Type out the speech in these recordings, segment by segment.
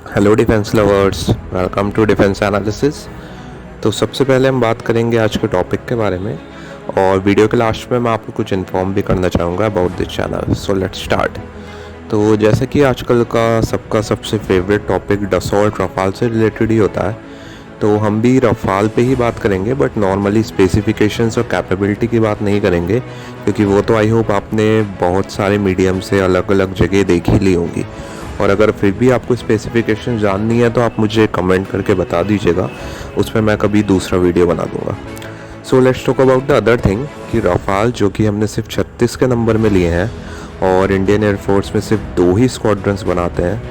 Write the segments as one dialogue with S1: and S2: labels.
S1: Hello defence lovers, welcome to defence analysis. तो सबसे पहले हम बात करेंगे आज के टॉपिक के बारे में, और वीडियो के लास्ट में मैं आपको कुछ इन्फॉर्म भी करना चाहूँगा about this channel. So let's start. तो जैसे कि आजकल का सबका सबसे फेवरेट टॉपिक डसॉल्ट रफाल से रिलेटेड ही होता है, तो हम भी रफाल पे ही बात करेंगे, बट नॉर्मली स्पेसिफिकेशंस और कैपेबिलिटी की बात नहीं करेंगे, क्योंकि वो तो आई होप आपने बहुत सारे मीडियम से अलग अलग जगह देख ही ली होंगी। और अगर फिर भी आपको स्पेसिफिकेशन जाननी है तो आप मुझे कमेंट करके बता दीजिएगा, उसमें मैं कभी दूसरा वीडियो बना दूंगा। So let's talk about the other thing कि रफाल जो कि हमने सिर्फ 36 के नंबर में लिए हैं और इंडियन एयरफोर्स में सिर्फ 2 ही स्क्वाड्रंस बनाते हैं,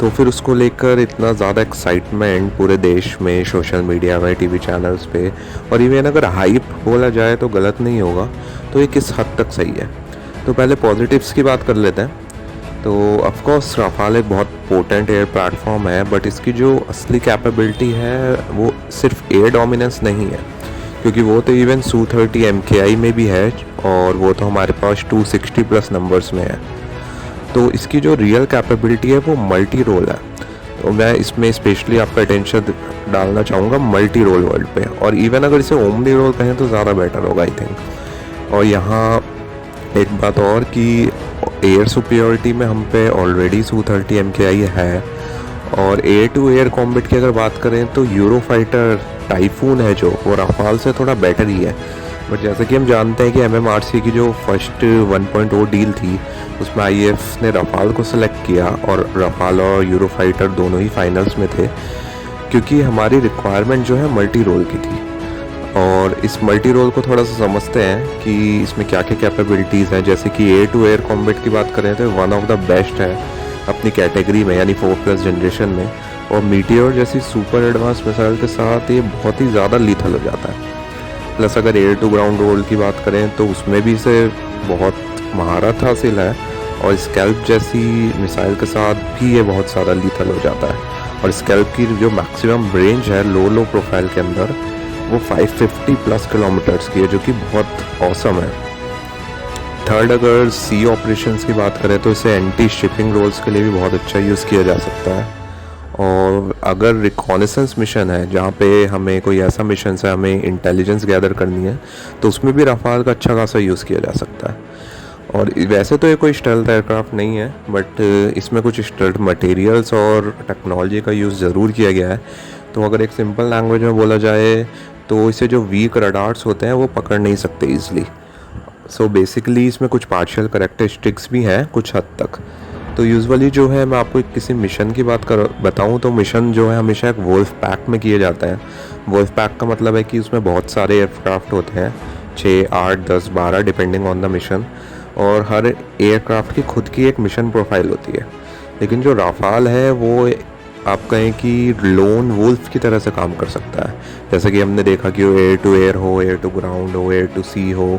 S1: तो फिर उसको लेकर इतना ज़्यादा एक्साइटमेंट पूरे देश में सोशल मीडिया में, टीवी चैनल्स पे, और इवन अगर हाइप बोला जाए तो गलत नहीं होगा, तो ये किस हद तक सही है। तो पहले पॉजिटिव्स की बात कर लेते हैं। तो ऑफकोर्स रफाल एक बहुत पोटेंट एयर प्लेटफॉर्म है, बट इसकी जो असली कैपेबिलिटी है वो सिर्फ एयर डोमिनेंस नहीं है, क्योंकि वो तो इवन Su-30 MKI में भी है, और वो तो हमारे पास 260 प्लस नंबर्स में है। तो इसकी जो रियल कैपेबिलिटी है वो मल्टी रोल है। तो मैं इसमें स्पेशली आपका अटेंशन डालना चाहूँगा मल्टी रोल वर्ल्ड पे, और इवन अगर इसे ओमनी रोल कहें तो ज़्यादा बेटर होगा आई थिंक। और यहाँ एक बात और कि एयर सुपीरियरिटी में हम पे ऑलरेडी Su-30 MKI है, और एयर टू एयर कॉम्बैट की अगर बात करें तो यूरोफाइटर टाइफून है जो वो रफाल से थोड़ा बेटर ही है। बट जैसे कि हम जानते हैं कि MMRC की जो फर्स्ट 1.0 डील थी उसमें IAF ने रफाल को सिलेक्ट किया, और रफाल और यूरोफाइटर दोनों ही फाइनल्स में थे, क्योंकि हमारी रिक्वायरमेंट जो है मल्टी रोल की थी। और इस मल्टी रोल को थोड़ा सा समझते हैं कि इसमें क्या क्या कैपेबिलिटीज़ हैं। जैसे कि एयर टू एयर कॉम्बैट की बात करें तो वन ऑफ द बेस्ट है अपनी कैटेगरी में, यानी 4+ जनरेशन में। और मीटियोर जैसी सुपर एडवांस मिसाइल के साथ ये बहुत ही ज़्यादा लीथल हो जाता है। प्लस अगर एयर टू ग्राउंड रोल की बात करें तो उसमें भी इसे बहुत महारत हासिल है, और स्कैल्प जैसी मिसाइल के साथ भी ये बहुत ज़्यादा लीथल हो जाता है। और स्कैल्प की जो मैक्सिमम रेंज है लो प्रोफाइल के अंदर वो 550 प्लस किलोमीटर्स की है, जो कि बहुत औसम है। थर्ड, अगर सी ऑपरेशंस की बात करें तो इसे एंटी शिपिंग रोल्स के लिए भी बहुत अच्छा यूज़ किया जा सकता है। और अगर रिकॉनेसेंस मिशन है जहाँ पे हमें कोई ऐसा मिशन है, हमें इंटेलिजेंस गैदर करनी है, तो उसमें भी रफाल का अच्छा खासा यूज़ किया जा सकता है। और वैसे तो ये कोई स्टेल्थ एयरक्राफ्ट नहीं है, बट इसमें कुछ स्टेल्थ मटेरियल्स और टेक्नोलॉजी का यूज़ ज़रूर किया गया है। तो अगर एक सिंपल लैंग्वेज में बोला जाए तो इसे जो वीक रडार्स होते हैं वो पकड़ नहीं सकते ईजिली। सो बेसिकली इसमें कुछ पार्शियल करेक्टरिस्टिक्स भी हैं कुछ हद तक। तो यूजुअली जो है, मैं आपको किसी मिशन की बात बताऊं तो मिशन जो है हमेशा एक वुल्फ पैक में किए जाते हैं। वुल्फ पैक का मतलब है कि उसमें बहुत सारे एयरक्राफ्ट होते हैं, 6, 8, 10, 12 डिपेंडिंग ऑन द मिशन, और हर एयरक्राफ्ट की खुद की एक मिशन प्रोफाइल होती है। लेकिन जो राफाल है वो आप कहें कि लोन वुल्फ की तरह से काम कर सकता है। जैसे कि हमने देखा कि वो एयर टू एयर हो, एयर टू ग्राउंड हो, एयर टू सी हो,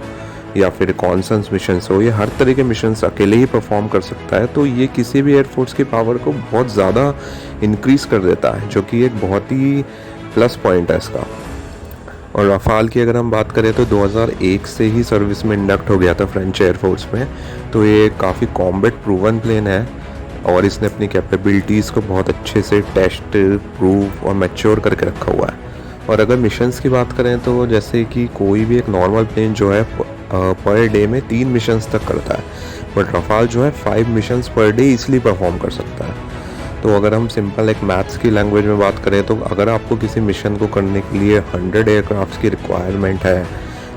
S1: या फिर कॉन्सेंस मिशंस हो, ये हर तरह के मिशंस अकेले ही परफॉर्म कर सकता है। तो ये किसी भी एयरफोर्स की पावर को बहुत ज़्यादा इंक्रीज़ कर देता है, जो कि एक बहुत ही प्लस पॉइंट है इसका। और रफाल की अगर हम बात करें तो 2001 से ही सर्विस में इंडक्ट हो गया था फ्रेंच एयरफोर्स में। तो ये काफ़ी कॉम्बैट प्रूवन प्लेन है, और इसने अपनी कैपेबिलिटीज़ को बहुत अच्छे से टेस्ट, प्रूव और मैच्योर करके रखा हुआ है। और अगर मिशंस की बात करें तो जैसे कि कोई भी एक नॉर्मल प्लेन जो है पर डे में 3 मिशंस तक करता है, बट रफाल जो है 5 मिशंस पर डे इसलिए परफॉर्म कर सकता है। तो अगर हम सिंपल एक मैथ्स की लैंग्वेज में बात करें तो अगर आपको किसी मिशन को करने के लिए 100 एयरक्राफ्ट की रिक्वायरमेंट है,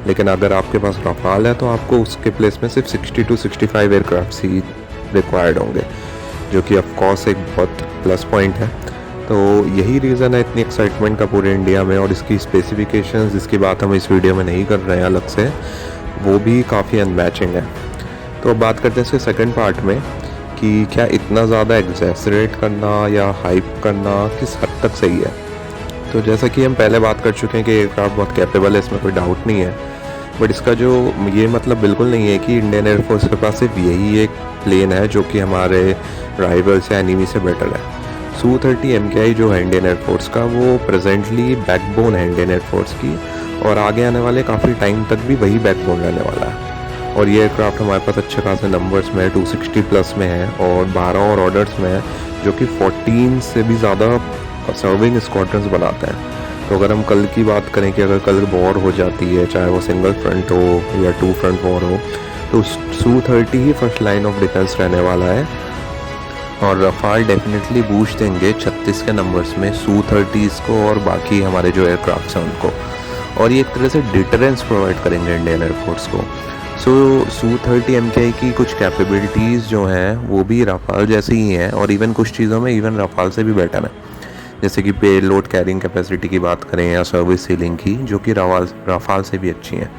S1: लेकिन अगर आपके पास रफाल है तो आपको उसके प्लेस में सिर्फ 60 to 65 एयरक्राफ्ट ही रिक्वायर्ड होंगे, जो कि ऑफकोर्स एक बहुत प्लस पॉइंट है। तो यही रीज़न है इतनी एक्साइटमेंट का पूरे इंडिया में। और इसकी स्पेसिफिकेशंस जिसकी बात हम इस वीडियो में नहीं कर रहे हैं अलग से, वो भी काफ़ी अनमैचिंग है। तो अब बात करते हैं इसके सेकंड पार्ट में कि क्या इतना ज़्यादा एग्जैसरेट करना या हाइप करना किस हद तक सही है। तो जैसा कि हम पहले बात कर चुके हैं कि एयरक्राफ्ट बहुत कैपेबल है, इसमें कोई डाउट नहीं है, बट इसका जो ये मतलब बिल्कुल नहीं है कि इंडियन एयरफोर्स के पास सिर्फ यही एक प्लेन है जो कि हमारे राइवल्स या एनिमी से बेटर है। Su-30 MKI जो है इंडियन एयरफोर्स का, वो प्रेजेंटली बैकबोन है इंडियन एयरफोर्स की, और आगे आने वाले काफ़ी टाइम तक भी वही बैकबोन रहने वाला है। और ये एयरक्राफ्ट हमारे पास अच्छे खासे नंबर्स में है, 260 प्लस में है, और 12 और ऑर्डर्स में है, जो कि 14 से भी ज़्यादा सर्विंग स्क्वाड्रंस बनाते हैं। तो अगर हम कल की बात करें कि अगर कल वॉर हो जाती है, चाहे वो सिंगल फ्रंट हो या 2 फ्रंट वॉर हो, तो Su-30 he first line of defence रहने वाला है। और रफाल डेफिनेटली बूस्ट देंगे 36 के नंबर्स में Su-30s को और बाकी हमारे जो एयरक्राफ्ट्स हैं उनको, और ये एक तरह से डिटरेंस प्रोवाइड करेंगे इंडियन एयरफोर्स को। Su-30 MKI की कुछ कैपेबिलिटीज़ जो हैं वो भी रफाल जैसी ही हैं, और इवन कुछ चीज़ों में इवन रफाल से भी बेटर है, जैसे कि पे लोड कैरिंग कैपेसिटी की बात करें या सर्विस सीलिंग की, जो कि रफाल से भी अच्छी हैं।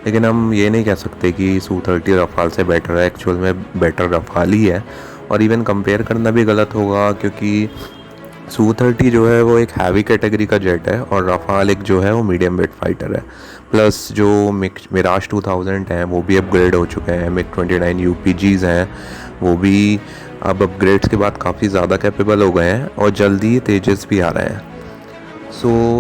S1: लेकिन हम ये नहीं कह सकते कि Su-30 रफाल से बेटर है, एक्चुअल में बेटर रफाल ही है। और इवन कंपेयर करना भी गलत होगा, क्योंकि Su-30 जो है वो एक हैवी कैटेगरी का जेट है और रफाल एक जो है वो मीडियम वेट फाइटर है। प्लस जो मिराज 2000 हैं वो भी अपग्रेड हो चुके हैं, MiG-29 UPGs हैं वो भी अब अपग्रेड्स के बाद काफ़ी ज़्यादा कैपेबल हो गए हैं और जल्दी ही तेजस भी आ रहे हैं।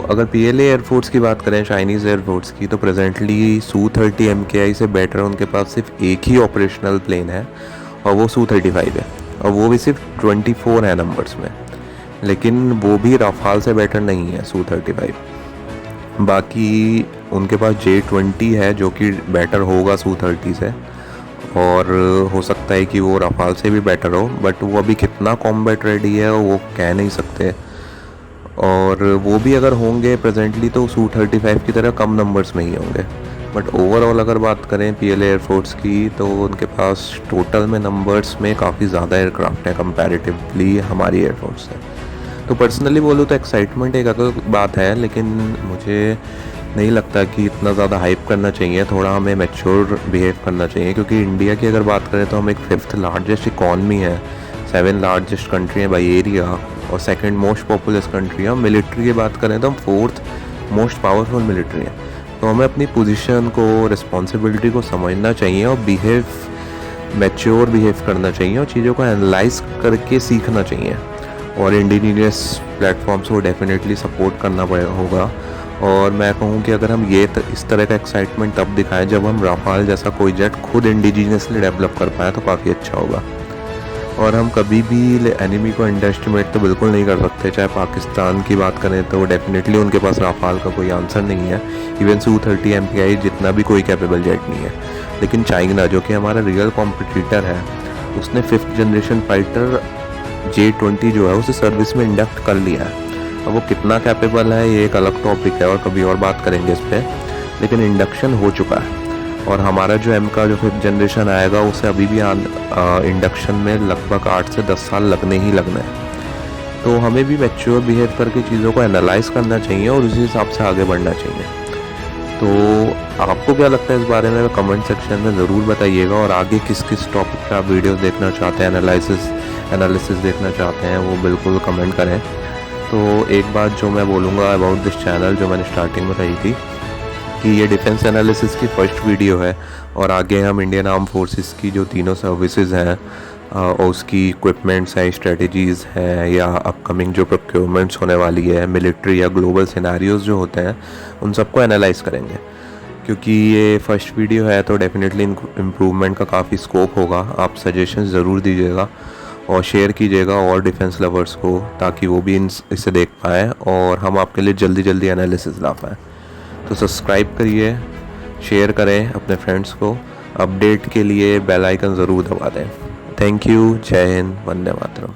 S1: अगर PLA एयरफोर्स की बात करें, चाइनीज़ एयरफोर्स की, तो प्रेजेंटली Su-30 MKI से बेटर उनके पास सिर्फ एक ही ऑपरेशनल प्लेन है और वो Su-35 है, और वो भी सिर्फ 24 है नंबर्स में। लेकिन वो भी रफाल से बेटर नहीं है Su-35। बाकी उनके पास J-20 है जो कि बेटर होगा Su-30 से, और हो सकता है कि वो रफाल से भी बेटर हो, बट वो अभी कितना कॉम्बैट रेडी है वो कह नहीं सकते। और वो भी अगर होंगे प्रेजेंटली तो Su-35 की तरह कम नंबर्स में ही होंगे। बट ओवरऑल अगर बात करें PLA एयरफोर्स की, तो उनके पास टोटल में नंबर्स में काफ़ी ज़्यादा एयरक्राफ्ट हैं कंपैरेटिवली हमारी एयरफोर्स से। तो पर्सनली बोलूँ तो एक्साइटमेंट एक अलग बात है, लेकिन मुझे नहीं लगता कि इतना ज़्यादा हाइप करना चाहिए, थोड़ा हमें मैच्योर बिहेव करना चाहिए। क्योंकि इंडिया की अगर बात करें तो हम एक 5th लार्जेस्ट इकॉनमी है, 7 लार्जेस्ट कंट्री है बाई एरिया, और 2nd मोस्ट पॉपुलस कंट्री है। मिलिट्री की बात करें तो हम 4th मोस्ट पावरफुल मिलिट्री है। तो हमें अपनी पोजीशन को, रिस्पॉन्सिबिलिटी को समझना चाहिए और मैच्योर बिहेव करना चाहिए, और चीज़ों को एनालाइज करके सीखना चाहिए। और इंडिजीनियस प्लेटफॉर्म्स को डेफिनेटली सपोर्ट करना होगा। और मैं कहूँ कि अगर हम इस तरह का एक्साइटमेंट तब दिखाएं जब हम रफाल जैसा कोई जेट खुद इंडिजीनियसली डेवलप कर पाए, तो काफ़ी अच्छा होगा। और हम कभी भी एनिमी को अंडर एस्टिमेट तो बिल्कुल नहीं कर सकते। चाहे पाकिस्तान की बात करें तो डेफिनेटली उनके पास रफाल का कोई आंसर नहीं है, इवन Su-30 MKI जितना भी कोई कैपेबल जेट नहीं है। लेकिन चाइना, जो कि हमारा रियल कॉम्पिटिटर है, उसने 5th जनरेशन फाइटर J-20 जो है उसे सर्विस में इंडक्ट कर लिया है। अब वो कितना कैपेबल है ये एक अलग टॉपिक है और कभी और बात करेंगे इस पर, लेकिन इंडक्शन हो चुका है। और हमारा जो M का जो 5th जनरेशन आएगा उसे अभी भी इंडक्शन में लगभग 8 से 10 साल लगने हैं। तो हमें भी मैच्योर बिहेव करके चीज़ों को एनालाइज करना चाहिए और उसी हिसाब से आगे बढ़ना चाहिए। तो आपको क्या लगता है इस बारे में कमेंट सेक्शन में ज़रूर बताइएगा, और आगे किस टॉपिक पे आप वीडियोस देखना चाहते हैं, एनालिसिस देखना चाहते हैं, वो बिल्कुल कमेंट करें। तो एक बात जो मैं बोलूँगा अबाउट दिस चैनल, जो मैंने स्टार्टिंग में कही थी, कि ये डिफेंस एनालिसिस की फर्स्ट वीडियो है, और आगे हम इंडियन आर्म फोर्सेस की जो तीनों सर्विसेज हैं और उसकी इक्विपमेंट्स हैं, स्ट्रेटजीज़ हैं, या अपकमिंग जो प्रोक्योरमेंट्स होने वाली है, मिलिट्री या ग्लोबल सिनेरियोज जो होते हैं, उन सबको एनालाइज करेंगे। क्योंकि ये फर्स्ट वीडियो है तो डेफिनेटली इम्प्रूवमेंट का काफ़ी स्कोप होगा। आप सजेशंस ज़रूर दीजिएगा और शेयर कीजिएगा और डिफेंस लवर्स को, ताकि वो भी इसे देख पाएँ और हम आपके लिए जल्दी एनालिसिस ला पाएँ। तो सब्सक्राइब करिए, शेयर करें अपने फ्रेंड्स को, अपडेट के लिए बेल आइकन ज़रूर दबा दें। थैंक यू, जय हिंद, वंदे मातरम।